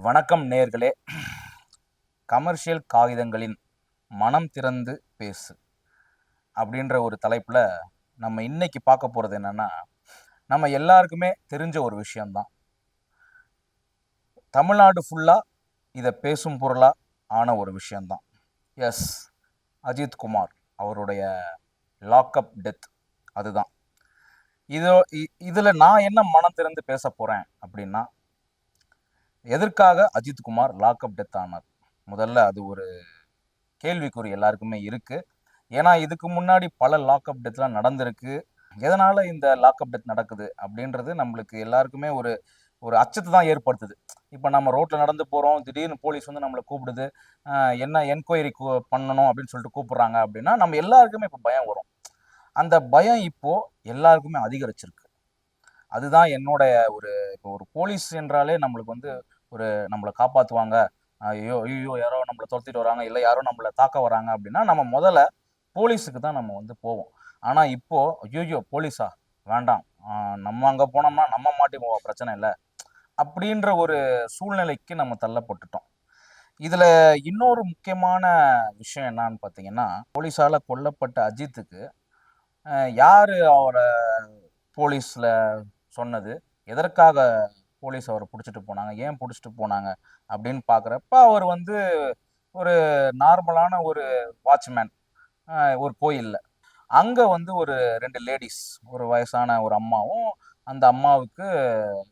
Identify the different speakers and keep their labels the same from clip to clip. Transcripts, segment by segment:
Speaker 1: வணக்கம் நேர்களே. கமர்ஷியல் காகிதங்களின் மனம் திறந்து பேசு அப்படின்ற ஒரு தலைப்பில் நம்ம இன்னைக்கு பார்க்க போகிறது என்னன்னா, நம்ம எல்லாருக்குமே தெரிஞ்ச ஒரு விஷயம்தான். தமிழ்நாடு ஃபுல்லாக இதை பேசும் பொருளாக ஆன ஒரு விஷயம்தான். எஸ், அஜித் குமார் அவருடைய லாக்அப் டெத். அதுதான் இதோ இதில் நான் என்ன மனம் திறந்து பேச போகிறேன் அப்படின்னா, எதற்காக அஜித் குமார் லாக்அப் டெத் ஆனார்? முதல்ல அது ஒரு கேள்விக்குறி எல்லாருக்குமே இருக்கு. ஏன்னா இதுக்கு முன்னாடி பல லாக்அப் டெத்லாம் நடந்திருக்கு. எதனால இந்த லாக்அப் டெத் நடக்குது அப்படின்றது நம்மளுக்கு எல்லாருக்குமே ஒரு ஒரு அச்சத்தை தான் ஏற்படுத்துது. இப்போ நம்ம ரோட்டில் நடந்து போகிறோம், திடீர்னு போலீஸ் வந்து நம்மளை கூப்பிடுது, என்ன என்கொயரி பண்ணணும் அப்படின்னு சொல்லிட்டு கூப்பிட்றாங்க அப்படின்னா நம்ம எல்லாருக்குமே இப்போ பயம் வரும். அந்த பயம் இப்போ எல்லாருக்குமே அதிகரிச்சிருக்கு. அதுதான் என்னோட இப்போ ஒரு போலீஸ் என்றாலே நம்மளுக்கு வந்து ஒரு நம்மளை காப்பாற்றுவாங்க, ஐயோ ஐயோ யாரோ நம்மளை துரத்திட்டு வராங்க, இல்லை யாரோ நம்மளை தாக்க வராங்க அப்படின்னா நம்ம முதல்ல போலீஸுக்கு தான் நம்ம வந்து போவோம். ஆனால் இப்போ ஐயோ போலீஸா வேண்டாம், நம்ம அங்கே போனோம்னா நம்ம மாட்டிக்குவோம், பிரச்சனை இல்லை அப்படின்ற ஒரு சூழ்நிலைக்கு நம்ம தள்ளப்பட்டுட்டோம். இதில் இன்னொரு முக்கியமான விஷயம் என்னன்னு பார்த்தீங்கன்னா, போலீஸால் கொல்லப்பட்ட அஜித்துக்கு யார் அவரை போலீஸில் சொன்னது, எதற்காக போலீஸ் அவரை பிடிச்சிட்டு போனாங்க, ஏன் பிடிச்சிட்டு போனாங்க அப்படின்னு பார்க்குறப்ப அவர் வந்து ஒரு நார்மலான ஒரு வாட்ச்மேன் ஒரு கோயிலில். அங்கே வந்து ஒரு 2 லேடிஸ், ஒரு வயசான ஒரு அம்மாவும் அந்த அம்மாவுக்கு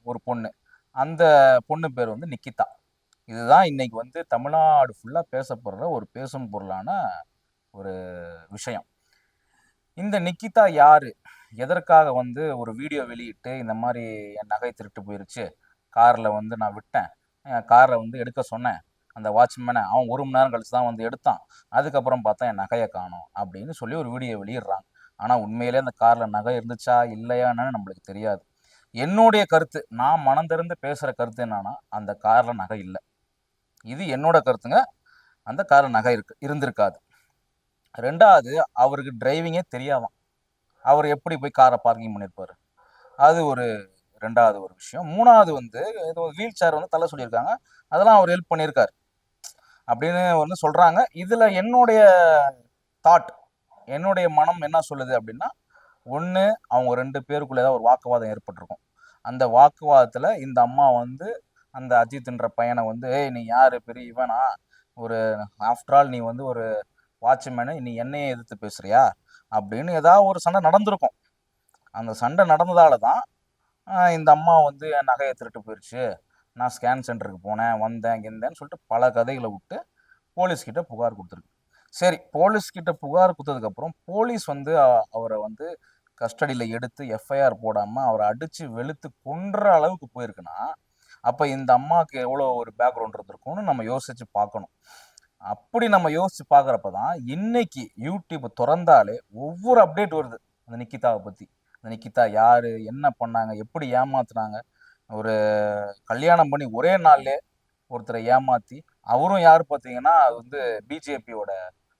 Speaker 1: ஒரு பொண்ணு. அந்த பொண்ணு பேர் வந்து நிக்கிதா. இதுதான் இன்னைக்கு வந்து தமிழ்நாடு ஃபுல்லாக பேசப்படுற ஒரு பேசும் பொருளான ஒரு விஷயம். இந்த நிக்கிதா யாரு, எதற்காக வந்து ஒரு வீடியோ வெளியிட்டு இந்த மாதிரி என் நகை திருட்டு போயிருச்சு, காரில் வந்து நான் விட்டேன், காரை வந்து எடுக்க சொன்னேன், அந்த வாட்ச்மேனை அவன் 1 மணி நேரம் கழிச்சு தான் வந்து எடுத்தான், அதுக்கப்புறம் பார்த்தா என் நகையை காணோம் அப்படின்னு சொல்லி ஒரு வீடியோ வெளியிடுறாங்க. ஆனால் உண்மையிலே அந்த காரில் நகை இருந்துச்சா இல்லையான்னு நம்மளுக்கு தெரியாது. என்னுடைய கருத்து, நான் மனம் திறந்து பேசுகிற கருத்து என்னன்னா, அந்த காரில் நகை இல்லை. இது என்னோட கருத்துங்க. அந்த காரில் நகை இருந்திருக்காது. 2வது, அவருக்கு டிரைவிங்கே தெரியாதாம். அவர் எப்படி போய் காரை பார்க்கிங் பண்ணியிருப்பாரு? அது ஒரு 2வது ஒரு விஷயம். 3வது வந்து ஏதோ வீல் சேர் வந்து தள்ள சொல்லியிருக்காங்க, அதெல்லாம் அவர் ஹெல்ப் பண்ணியிருக்காரு அப்படின்னு வந்து சொல்கிறாங்க. இதில் என்னுடைய தாட், என்னுடைய மனம் என்ன சொல்லுது அப்படின்னா, ஒன்று அவங்க 2 பேருக்குள்ளே ஏதாவது ஒரு வாக்குவாதம் ஏற்பட்டிருக்கும். அந்த வாக்குவாதத்தில் இந்த அம்மா வந்து அந்த அஜித்ன்ற பையனை வந்து, ஏய் நீ யார், பெரிய இவனா, ஒரு ஆஃப்டர் ஆல் நீ வந்து ஒரு வாட்ச்மேனு, நீ என்னையே எதிர்த்து பேசுறியா அப்படின்னு ஏதாவது ஒரு சண்டை நடந்திருக்கும். அந்த சண்டை நடந்ததால தான் இந்த அம்மா வந்து என் நகையை திருட்டு போயிடுச்சு, நான் ஸ்கேன் சென்டருக்கு போனேன், வந்தேன் கிந்தேன்னு சொல்லிட்டு பல கதைகளை விட்டு போலீஸ்கிட்ட புகார் கொடுத்துருக்கு. சரி, போலீஸ்கிட்ட புகார் கொடுத்ததுக்கப்புறம் போலீஸ் வந்து அவரை வந்து கஸ்டடியில் எடுத்து எஃப்ஐஆர் போடாமல் அவரை அடித்து வெளுத்து கொன்ற அளவுக்கு போயிருக்குன்னா, அப்போ இந்த அம்மாவுக்கு எவ்வளோ ஒரு பேக்ரவுண்ட் இருந்திருக்கும்னு நம்ம யோசித்து பார்க்கணும். அப்படி நம்ம யோசித்து பார்க்குறப்ப தான் இன்னைக்கு யூடியூப் திறந்தாலே ஒவ்வொரு அப்டேட் வருது அந்த நிக்கிதாவை பற்றி. அந்த நிக்கிதா யார், என்ன பண்ணாங்க, எப்படி ஏமாத்துனாங்க, ஒரு கல்யாணம் பண்ணி ஒரே நாள்லேயே ஒருத்தரை ஏமாற்றி, அவரும் யார் பார்த்தீங்கன்னா அது வந்து பிஜேபியோட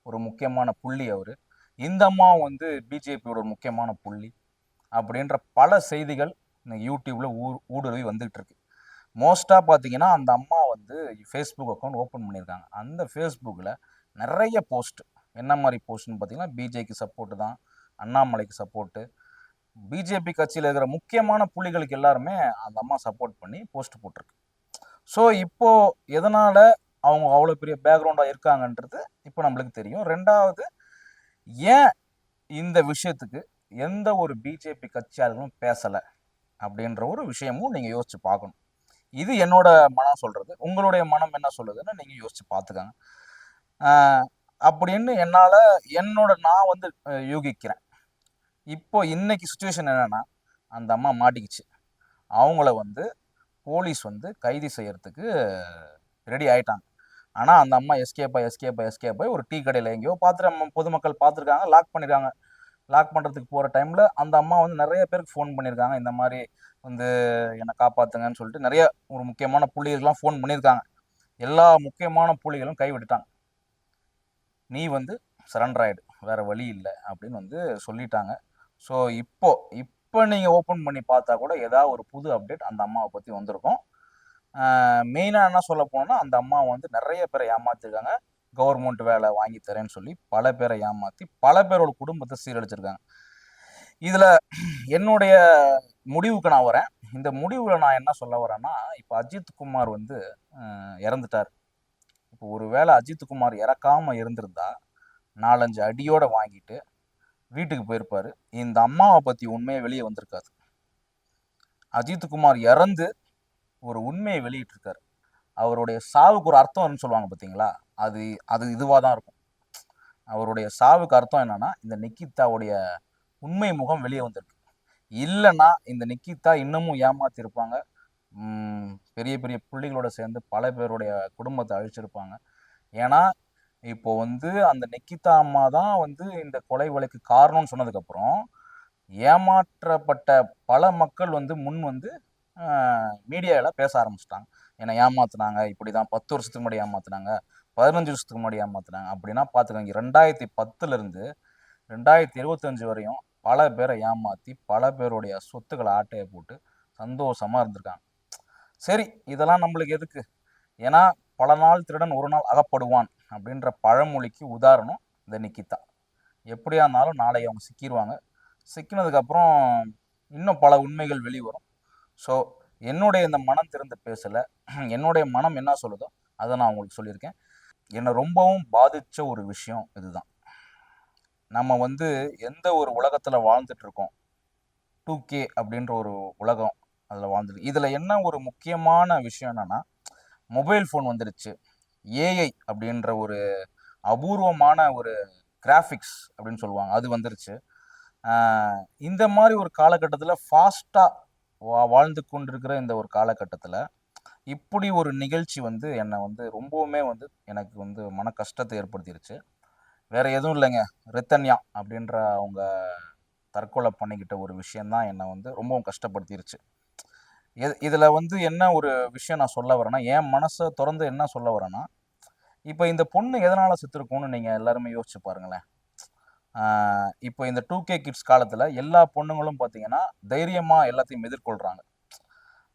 Speaker 1: ஒரு முக்கியமான புள்ளி அவர். இந்த அம்மாவும் வந்து பிஜேபியோட ஒரு முக்கியமான புள்ளி அப்படின்ற பல செய்திகள் இந்த யூடியூப்பில் ஊடுருவி வந்துகிட்டு இருக்கு. மோஸ்ட்டாக பார்த்தீங்கன்னா அந்த அம்மா வந்து ஃபேஸ்புக் அக்கௌண்ட் ஓப்பன் பண்ணியிருக்காங்க. அந்த ஃபேஸ்புக்கில் நிறைய போஸ்ட், என்ன மாதிரி போஸ்ட்னு பார்த்தீங்கன்னா, பிஜேக்கு சப்போர்ட்டு தான், அண்ணாமலைக்கு சப்போர்ட்டு, பிஜேபி கட்சியில் இருக்கிற முக்கியமான புள்ளிகளுக்கு எல்லாருமே அந்த அம்மா சப்போர்ட் பண்ணி போஸ்ட் போட்டிருக்கு. ஸோ இப்போது எதனால் அவங்க அவ்வளோ பெரிய பேக்ரவுண்டாக இருக்காங்கன்றது இப்போ நம்மளுக்கு தெரியும். 2வது, ஏன் இந்த விஷயத்துக்கு எந்த ஒரு பிஜேபி கட்சியாளர்களும் பேசலை அப்படின்ற ஒரு விஷயமும் நீங்கள் யோசித்து பார்க்கணும். இது என்னோட மனம் சொல்கிறது. உங்களுடைய மனம் என்ன சொல்லுதுன்னு நீங்கள் யோசித்து பார்த்துக்கங்க. அப்படின்னு நான் வந்து யூகிக்கிறேன். இப்போ இன்னைக்கு சுச்சுவேஷன் என்னென்னா, அந்த அம்மா மாட்டிக்கிச்சு. அவங்கள வந்து போலீஸ் வந்து கைது செய்யறதுக்கு ரெடி ஆகிட்டாங்க. ஆனால் அந்த அம்மா எஸ்கேப் ஆகி ஒரு டீ கடையில் எங்கேயோ பார்த்துட்டு பொதுமக்கள் பார்த்துருக்காங்க, லாக் பண்ணியிருக்காங்க. லாக் பண்ணுறதுக்கு போகிற டைமில் அந்த அம்மா வந்து நிறைய பேருக்கு ஃபோன் பண்ணியிருக்காங்க, இந்த மாதிரி வந்து என்னை காப்பாற்றுங்கன்னு சொல்லிட்டு நிறைய ஒரு முக்கியமான புள்ளிகளுக்கெல்லாம் ஃபோன் பண்ணியிருக்காங்க. எல்லா முக்கியமான புள்ளிகளும் கைவிட்டுட்டாங்க. நீ வந்து சரண்டர் ஆகிடு, வேறு வழி இல்லை அப்படின்னு வந்து சொல்லிட்டாங்க. ஸோ இப்போ நீங்கள் ஓப்பன் பண்ணி பார்த்தா கூட ஏதாவது ஒரு புது அப்டேட் அந்த அம்மாவை பற்றி வந்திருக்கும். மெயினாக என்ன சொல்ல போனோம்னா அந்த அம்மா வந்து நிறைய பேரை ஏமாத்திருக்காங்க. கவர்மெண்ட் வேலை வாங்கி தரேன்னு சொல்லி பல பேரை ஏமாற்றி பல பேரோட குடும்பத்தை சீரழிச்சிருக்காங்க. இதில் என்னுடைய முடிவுக்கு நான் வரேன். இந்த முடிவில் நான் என்ன சொல்ல வரேன்னா, இப்போ அஜித் குமார் வந்து இறந்துட்டார். இப்போ ஒரு வேளை அஜித் குமார் இறக்காம இருந்திருந்தா 4-5 அடியோட வாங்கிட்டு வீட்டுக்கு போயிருப்பாரு. இந்த அம்மாவை பற்றி உண்மையை வெளியே வந்திருக்காது. அஜித் குமார் இறந்து ஒரு உண்மையை வெளியிட்டிருக்காரு. அவருடைய சாவுக்கு ஒரு அர்த்தம்னு சொல்லுவாங்க பார்த்தீங்களா, அது அது இதுவாக தான் இருக்கும். அவருடைய சாவுக்கு அர்த்தம் என்னன்னா, இந்த நிக்கிதாவுடைய உண்மை முகம் வெளியே வந்திருக்கு. இல்லைன்னா இந்த நிக்கிதா இன்னமும் ஏமாத்திருப்பாங்க. பெரிய பெரிய புள்ளிகளோட சேர்ந்து பல பேருடைய குடும்பத்தை அழிச்சிருப்பாங்க. ஏன்னா இப்போ வந்து அந்த நிக்கிதா அம்மா தான் வந்து இந்த கொலை வழக்கு காரணம்னு சொன்னதுக்கப்புறம் ஏமாற்றப்பட்ட பல மக்கள் வந்து முன் வந்து மீடியாவில் பேச ஆரம்பிச்சிட்டாங்க. என்னை ஏமாத்துனாங்க, இப்படி தான் 10 வருஷத்துக்கு முன்னாடி ஏமாத்துனாங்க, 15 வருஷத்துக்கு முன்னாடி ஏமாத்துனாங்க அப்படின்னா பார்த்துக்கோங்க. 2010லேருந்து 2025 வரையும் பல பேரை ஏமாற்றி பல பேருடைய சொத்துக்களை ஆட்டையை போட்டு சந்தோஷமாக இருந்திருக்காங்க. சரி, இதெல்லாம் நம்மளுக்கு எதுக்கு? ஏன்னா பல நாள் திருடன் ஒரு நாள் அகப்படுவான் அப்படின்ற பழமொழிக்கு உதாரணம் இந்த நிக்கிதா. எப்படியா இருந்தாலும் நாளை அவங்க சிக்கிடுவாங்க. சிக்கினதுக்கப்புறம் இன்னும் பல உண்மைகள் வெளிவரும். ஸோ என்னுடைய இந்த மனம் திறந்து பேசலை, என்னுடைய மனம் என்ன சொல்லுதோ அதை நான் உங்களுக்கு சொல்லியிருக்கேன். என்னை ரொம்பவும் பாதித்த ஒரு விஷயம் இதுதான். நம்ம வந்து எந்த ஒரு உலகத்தில் வாழ்ந்துட்டுருக்கோம், 2K அப்படின்ற ஒரு உலகம் அதில் வாழ்ந்துட்டு. இதில் என்ன ஒரு முக்கியமான விஷயம் என்னென்னா, மொபைல் ஃபோன் வந்துடுச்சு. ஏஐ அப்படின்ற ஒரு அபூர்வமான ஒரு கிராஃபிக்ஸ் அப்படின்னு சொல்லுவாங்க, அது வந்துருச்சு. இந்த மாதிரி ஒரு காலகட்டத்தில் ஃபாஸ்ட்டாக வாழ்ந்து கொண்டிருக்கிற இந்த ஒரு காலகட்டத்தில் இப்படி ஒரு நிகழ்ச்சி வந்து என்னை வந்து ரொம்பவுமே வந்து எனக்கு வந்து மன கஷ்டத்தை ஏற்படுத்திடுச்சு. வேறு எதுவும் இல்லைங்க, ரித்தன்யா அப்படின்ற அவங்க தற்கொலை பண்ணிக்கிட்ட ஒரு விஷயந்தான் என்னை வந்து ரொம்பவும் கஷ்டப்படுத்திருச்சு. இதில் வந்து என்ன ஒரு விஷயம் நான் சொல்ல வரேன்னா, என் மனசை திறந்து என்ன சொல்ல வரேன்னா, இப்போ இந்த பொண்ணு எதனால் செத்துருக்கும்னு நீங்கள் எல்லாருமே யோசிச்சு பாருங்களேன். இப்போ இந்த 2K கிட்ஸ் காலத்தில் எல்லா பொண்ணுங்களும் பார்த்தீங்கன்னா தைரியமாக எல்லாத்தையும் எதிர்கொள்கிறாங்க.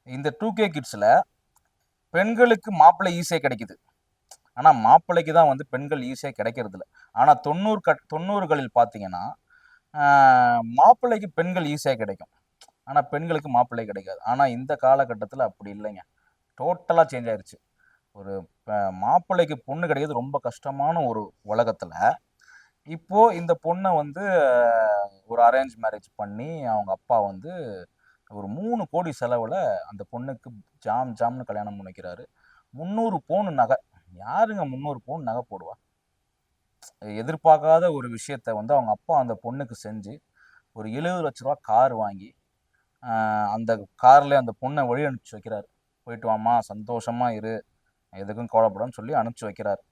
Speaker 1: இந்த 2K கிட்ஸில் பெண்களுக்கு மாப்பிள்ளை ஈஸியாக கிடைக்குது, ஆனால் மாப்பிள்ளைக்கு தான் வந்து பெண்கள் ஈஸியாக கிடைக்கிறது இல்லை. ஆனால் 90களில் பார்த்தீங்கன்னா மாப்பிள்ளைக்கு பெண்கள் ஈஸியாக கிடைக்கும், ஆனால் பெண்களுக்கு மாப்பிள்ளை கிடைக்காது. ஆனால் இந்த காலகட்டத்தில் அப்படி இல்லைங்க, டோட்டலாக சேஞ்ச் ஆயிடுச்சு. ஒரு மாப்பிள்ளைக்கு பொண்ணு கிடைக்கிறது ரொம்ப கஷ்டமான ஒரு உலகத்தில் இப்போது இந்த பொண்ணை வந்து ஒரு அரேஞ்ச் மேரேஜ் பண்ணி அவங்க அப்பா வந்து ஒரு 3 கோடி செலவில் அந்த பொண்ணுக்கு ஜாம்னு கல்யாணம் பண்ணிக்கிறாரு. 300 பவுன் நகை. யாருங்க 300 பவுன் நகை போடுவா? எதிர்பார்க்காத ஒரு விஷயத்த வந்து அவங்க அப்பா அந்த பொண்ணுக்கு செஞ்சு ஒரு 70 லட்ச ரூபா கார் வாங்கி அந்த கார்லேயே அந்த பொண்ணை வழி அனுப்பிச்சி வைக்கிறாரு. போயிட்டு வாமா, சந்தோஷமாக இரு, எதுக்கும் கவலைப்படான்னு சொல்லி அனுப்பிச்சி வைக்கிறார்.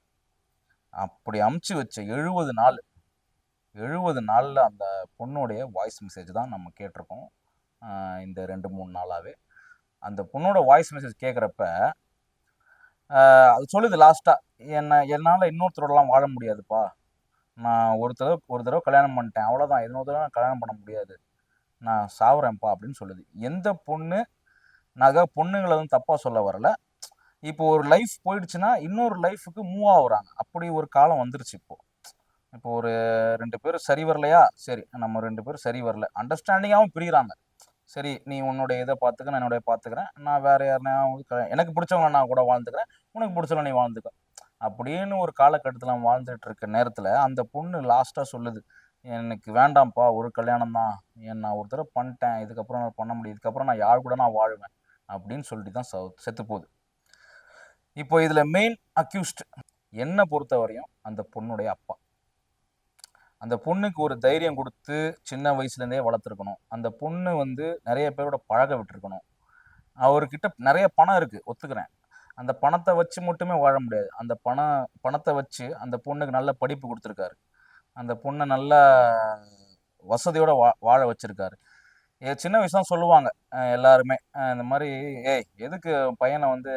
Speaker 1: அப்படி அமுச்சு வச்ச 70 நாளில் அந்த பொண்ணுடைய வாய்ஸ் மெசேஜ் தான் நம்ம கேட்டிருக்கோம். இந்த 2-3 நாளாகவே அந்த பொண்ணோட வாய்ஸ் மெசேஜ் கேட்குறப்ப அது சொல்லுது லாஸ்ட்டாக, என்னால் இன்னொருத்தரோடலாம் வாழ முடியாதுப்பா, நான் ஒரு தடவை கல்யாணம் பண்ணிட்டேன், அவ்வளோதான், இன்னொரு தடவை நான் கல்யாணம் பண்ண முடியாது, நான் சாவுறேன்ப்பா அப்படின்னு சொல்லுது. எந்த பொண்ணு, நான் பொண்ணுங்களை வந்து தப்பாக சொல்ல வரல, இப்போ ஒரு லைஃப் போயிடுச்சுன்னா இன்னொரு லைஃபுக்கு மூவ் ஆகுறாங்க. அப்படி ஒரு காலம் வந்துருச்சு. இப்போ ஒரு 2 பேரும் சரி வரலையா, சரி நம்ம 2 பேரும் சரி வரல, அண்டர்ஸ்டாண்டிங்காகவும் பிரிகிறாங்க. சரி, நீ உன்னுடைய இதை பார்த்துக்க, நான் என்னுடைய பார்த்துக்கிறேன், நான் வேறு யாருனா எனக்கு பிடிச்சவங்க நான் கூட வாழ்ந்துக்கிறேன், உனக்கு பிடிச்சவங்க நீ வாழ்ந்துக்க அப்படின்னு ஒரு காலகட்டத்தில் வாழ்ந்துட்டு இருக்க நேரத்தில் அந்த பொண்ணு லாஸ்ட்டாக சொல்லுது, எனக்கு வேண்டாம்ப்பா, ஒரு கல்யாணம் தான், நான் ஒரு தடவை பண்ணிட்டேன், இதுக்கப்புறம் நான் பண்ண முடியும், இதுக்கப்புறம் நான் யார் கூட நான் வாழ்வேன் அப்படின்னு சொல்லிட்டு தான் செத்து போகுது. இப்போ இதில் மெயின் அக்யூஸ்ட் என்னை பொறுத்த வரையும் அந்த பொண்ணுடைய அப்பா. அந்த பொண்ணுக்கு ஒரு தைரியம் கொடுத்து சின்ன வயசுலேருந்தே வளர்த்துருக்கணும். அந்த பொண்ணு வந்து நிறைய பேரோட பழக விட்டுருக்கணும். அவர்கிட்ட நிறைய பணம் இருக்குது, ஒத்துக்கிறேன். அந்த பணத்தை வச்சு மட்டுமே வாழ முடியாது. அந்த பணத்தை வச்சு அந்த பொண்ணுக்கு நல்ல படிப்பு கொடுத்துருக்காரு. அந்த பொண்ணை நல்ல வசதியோடு வாழ வச்சுருக்காரு. சின்ன வயசுலாம் சொல்லுவாங்க எல்லாருமே, இந்த மாதிரி, ஏய் எதுக்கு பையனை வந்து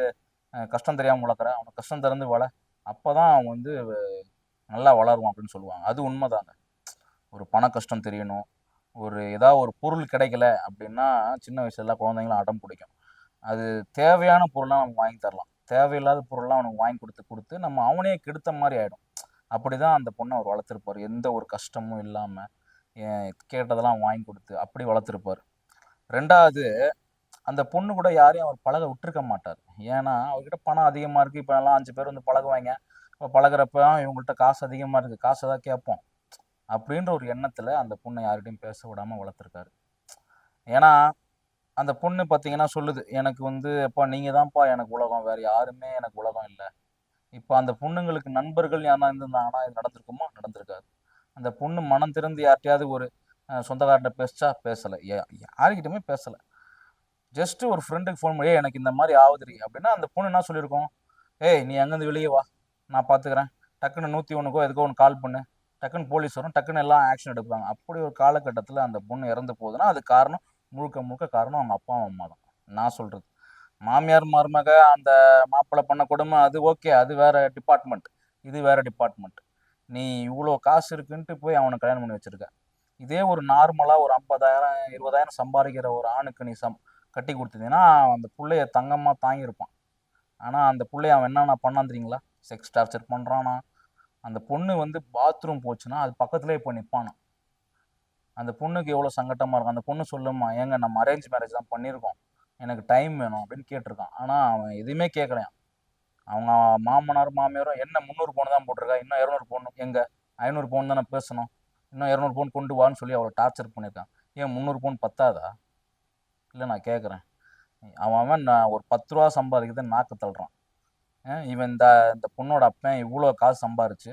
Speaker 1: கஷ்டம் தெரியாமல் வளர்க்குற, அவனுக்கு கஷ்டம் திறந்து வள, அப்போ தான் அவன் வந்து நல்லா வளருவான் அப்படின்னு சொல்லுவாங்க. அது உண்மைதாங்க. ஒரு பண கஷ்டம் தெரியணும், ஏதாவது ஒரு பொருள் கிடைக்கல அப்படின்னா சின்ன வயசுல எல்லா குழந்தைங்களும் அடம் பிடிக்கும். அது தேவையான பொருளாக நம்ம வாங்கி தரலாம். தேவையில்லாத பொருள்லாம் அவனுக்கு வாங்கி கொடுத்து நம்ம அவனே கெடுத்த மாதிரி ஆகிடும். அப்படி தான் அந்த பொண்ணை அவர் வளர்த்துருப்பார். எந்த ஒரு கஷ்டமும் இல்லாமல் கேட்டதெல்லாம் வாங்கி கொடுத்து அப்படி வளர்த்துருப்பார். 2வது, அந்த பொண்ணு கூட யாரையும் அவர் பழக விட்டுருக்க மாட்டார். ஏன்னா அவர்கிட்ட பணம் அதிகமாக இருக்குது. இப்போ எல்லாம் 5 பேர் வந்து பழகுவாங்க. இப்போ பழகுறப்ப இவங்கள்ட்ட காசு அதிகமாக இருக்குது, காசு தான் கேட்போம் அப்படின்ற ஒரு எண்ணத்தில் அந்த பொண்ணை யார்கிட்டையும் பேச விடாமல் வளர்த்துருக்காரு. ஏன்னா அந்த பொண்ணு பார்த்தீங்கன்னா சொல்லுது, எனக்கு வந்து அப்பா நீங்கள் தான்ப்பா எனக்கு உலகம், வேறு யாருமே எனக்கு உலகம் இல்லை. இப்போ அந்த பொண்ணுங்களுக்கு நண்பர்கள் யாரா இருந்திருந்தாங்கன்னா இது நடந்திருக்குமா? நடந்திருக்காது. அந்த பொண்ணு மனம் திறந்து யார்கிட்டயாவது ஒரு சொந்தக்கார்ட்ட பேசிச்சா? பேசலை. யாருக்கிட்டையுமே பேசலை. ஜஸ்ட்டு ஒரு ஃப்ரெண்டுக்கு ஃபோன் பண்ணி, எனக்கு இந்த மாதிரி ஆகுதுடி அப்படின்னா அந்த பொண்ணு என்ன சொல்லியிருக்கோம்? ஏய் நீ அங்கேருந்து வெளியே வா, நான் பார்த்துக்கிறேன். டக்குன்னு 101க்கோ எதுக்கோ ஒன்று கால் பண்ணு, டக்குன்னு போலீஸ் வரும், டக்குன்னு எல்லாம் ஆக்ஷன் எடுப்பாங்க. அப்படி ஒரு காலகட்டத்தில் அந்த பொண்ணு இறந்து போகுதுன்னா அது காரணம் முழுக்க முழுக்க காரணம் அவங்க அப்பா அம்மா தான் நான் சொல்கிறது. மாமியார் மருமக அந்த மாப்பிள்ளை பண்ண கொடுமை அது ஓகே, அது வேறு டிபார்ட்மெண்ட், இது வேறு டிபார்ட்மெண்ட். நீ இவ்வளோ காசு இருக்குன்ட்டு போய் அவனை கல்யாணம் பண்ணி வச்சுருக்க. இதே ஒரு நார்மலாக ஒரு 50,000 20,000 சம்பாதிக்கிற ஒரு ஆணுக்கு நீ கட்டி கொடுத்தீங்கன்னா அந்த பிள்ளைய தங்கமாக தாங்கியிருப்பான். ஆனால் அந்த பிள்ளைய அவன் என்னென்ன பண்ணான் தெரியுங்களா? செக்ஸ் டார்ச்சர் பண்ணுறானா? அந்த பொண்ணு வந்து பாத்ரூம் போச்சுன்னா அது பக்கத்துலேயே போய் நிற்பானா. அந்த பொண்ணுக்கு எவ்வளோ சங்கட்டமாக இருக்கும். அந்த பொண்ணு சொல்லுமா, ஏங்க நம்ம அரேஞ்ச் மேரேஜ் தான் பண்ணியிருக்கோம், எனக்கு டைம் வேணும் அப்படின்னு கேட்டிருக்கான். ஆனால் அவன் எதுவுமே கேட்கலையான். அவங்க மாமனார் மாமியாரும் என்ன 300 பவுன் தான் போட்டிருக்கா, இன்னும் 200 பவுன் எங்கே, 500 பவுன் தானே பேசணும், இன்னும் 200 பவுன் கொண்டு வான்னு சொல்லி அவளை டார்ச்சர் பண்ணியிருக்கான். ஏன் 300 பவுன் பத்தாதா? இல்லை நான் கேட்குறேன். அவன் நான் ஒரு 10 ரூபா சம்பாதிக்கிறத நாக்கு தள்ளுறான். இவன் இந்த இந்த பொண்ணோட அப்பன் இவ்வளோ காசு சம்பாரிச்சு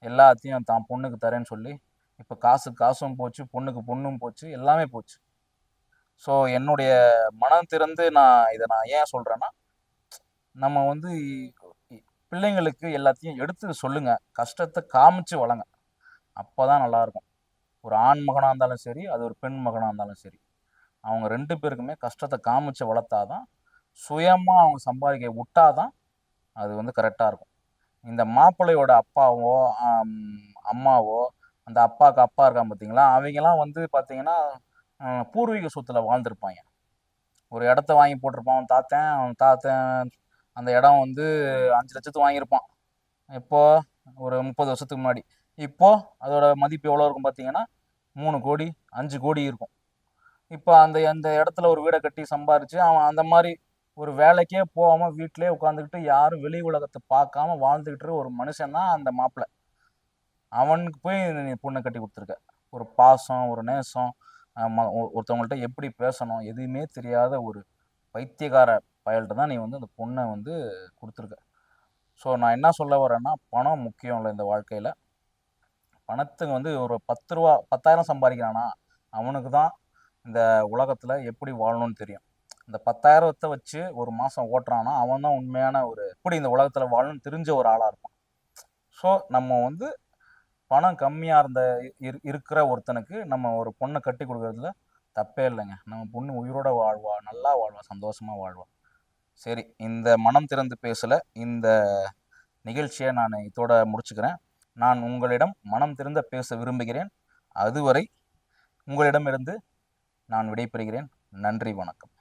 Speaker 1: எல்லாத்தையும் தான் பொண்ணுக்கு தரேன்னு சொல்லி இப்போ காசும் போச்சு, பொண்ணுக்கு பொண்ணும் போச்சு, எல்லாமே போச்சு. ஸோ என்னுடைய மனம் திறந்து இதை நான் ஏன் சொல்கிறேன்னா, நம்ம வந்து பிள்ளைங்களுக்கு எல்லாத்தையும் எடுத்து சொல்லுங்க, கஷ்டத்தை காமிச்சு வளங்க. அப்போ தான் நல்லாயிருக்கும். ஒரு ஆண் மகனாக இருந்தாலும் சரி, அது ஒரு பெண் மகனாக இருந்தாலும் சரி, அவங்க 2 பேருக்குமே கஷ்டத்தை காமிச்சு வளர்த்தாதான், சுயமாக அவங்க சம்பாதிக்க விட்டாதான் அது வந்து கரெக்டாக இருக்கும். இந்த மாப்பிள்ளையோட அப்பாவோ அம்மாவோ, அந்த அப்பாவுக்கு அப்பா இருக்கான் பார்த்தீங்களா, அவங்கெல்லாம் வந்து பார்த்தீங்கன்னா பூர்வீக சொத்தில் வாழ்ந்துருப்பாங்க. ஒரு இடத்த வாங்கி போட்டிருப்பான் அவன் தாத்தன் அந்த இடம் வந்து 5 லட்சத்துக்கு வாங்கியிருப்பான். இப்போது ஒரு 30 வருஷத்துக்கு முன்னாடி. இப்போது அதோட மதிப்பு எவ்வளோ இருக்கும் பார்த்தீங்கன்னா 3 கோடி 5 கோடி இருக்கும். இப்போ அந்த அந்த இடத்துல ஒரு வீடை கட்டி சம்பாரித்து அவன் அந்த மாதிரி ஒரு வேலைக்கே போகாமல் வீட்டிலே உட்காந்துக்கிட்டு யாரும் வெளி உலகத்தை பார்க்காம வாழ்ந்துக்கிட்டு ஒரு மனுஷன் தான் அந்த மாப்பிள்ளை. அவனுக்கு போய் நீ பொண்ணை கட்டி கொடுத்துருக்க. ஒரு பாசம், ஒரு நேசம், ஒருத்தவங்கள்ட்ட எப்படி பேசணும் எதுவுமே தெரியாத ஒரு பைத்தியக்கார பயல்கிட்ட தான் நீ வந்து அந்த பொண்ணை வந்து கொடுத்துருக்க. ஸோ நான் என்ன சொல்ல வரேன்னா, பணம் முக்கியம் இல்லை இந்த வாழ்க்கையில். பணத்துக்கு வந்து ஒரு 10 ரூபா 10,000 சம்பாதிக்கிறானா அவனுக்கு தான் இந்த உலகத்தில் எப்படி வாழணும்னு தெரியும். இந்த 10,000 வச்சு ஒரு மாதம் ஓட்டுறானா அவன் தான் உண்மையான ஒரு எப்படி இந்த உலகத்தில் வாழணும்னு தெரிஞ்ச ஒரு ஆளாக இருப்பான். ஸோ நம்ம வந்து பணம் கம்மியாக இருக்கிற ஒருத்தனுக்கு நம்ம ஒரு பொண்ணை கட்டி கொடுக்குறதுல தப்பே இல்லைங்க. நம்ம பொண்ணு உயிரோட வாழ்வா, நல்லா வாழ்வா, சந்தோஷமாக வாழ்வா. சரி, இந்த மனம் திறந்து பேசலை இந்த நிகழ்ச்சியை நான் இதோட முடிச்சுக்கிறேன். நான் உங்களிடம் மனம் திறந்த பேச விரும்புகிறேன். அதுவரை உங்களிடமிருந்து நான் விடைபெறுகிறேன். நன்றி, வணக்கம்.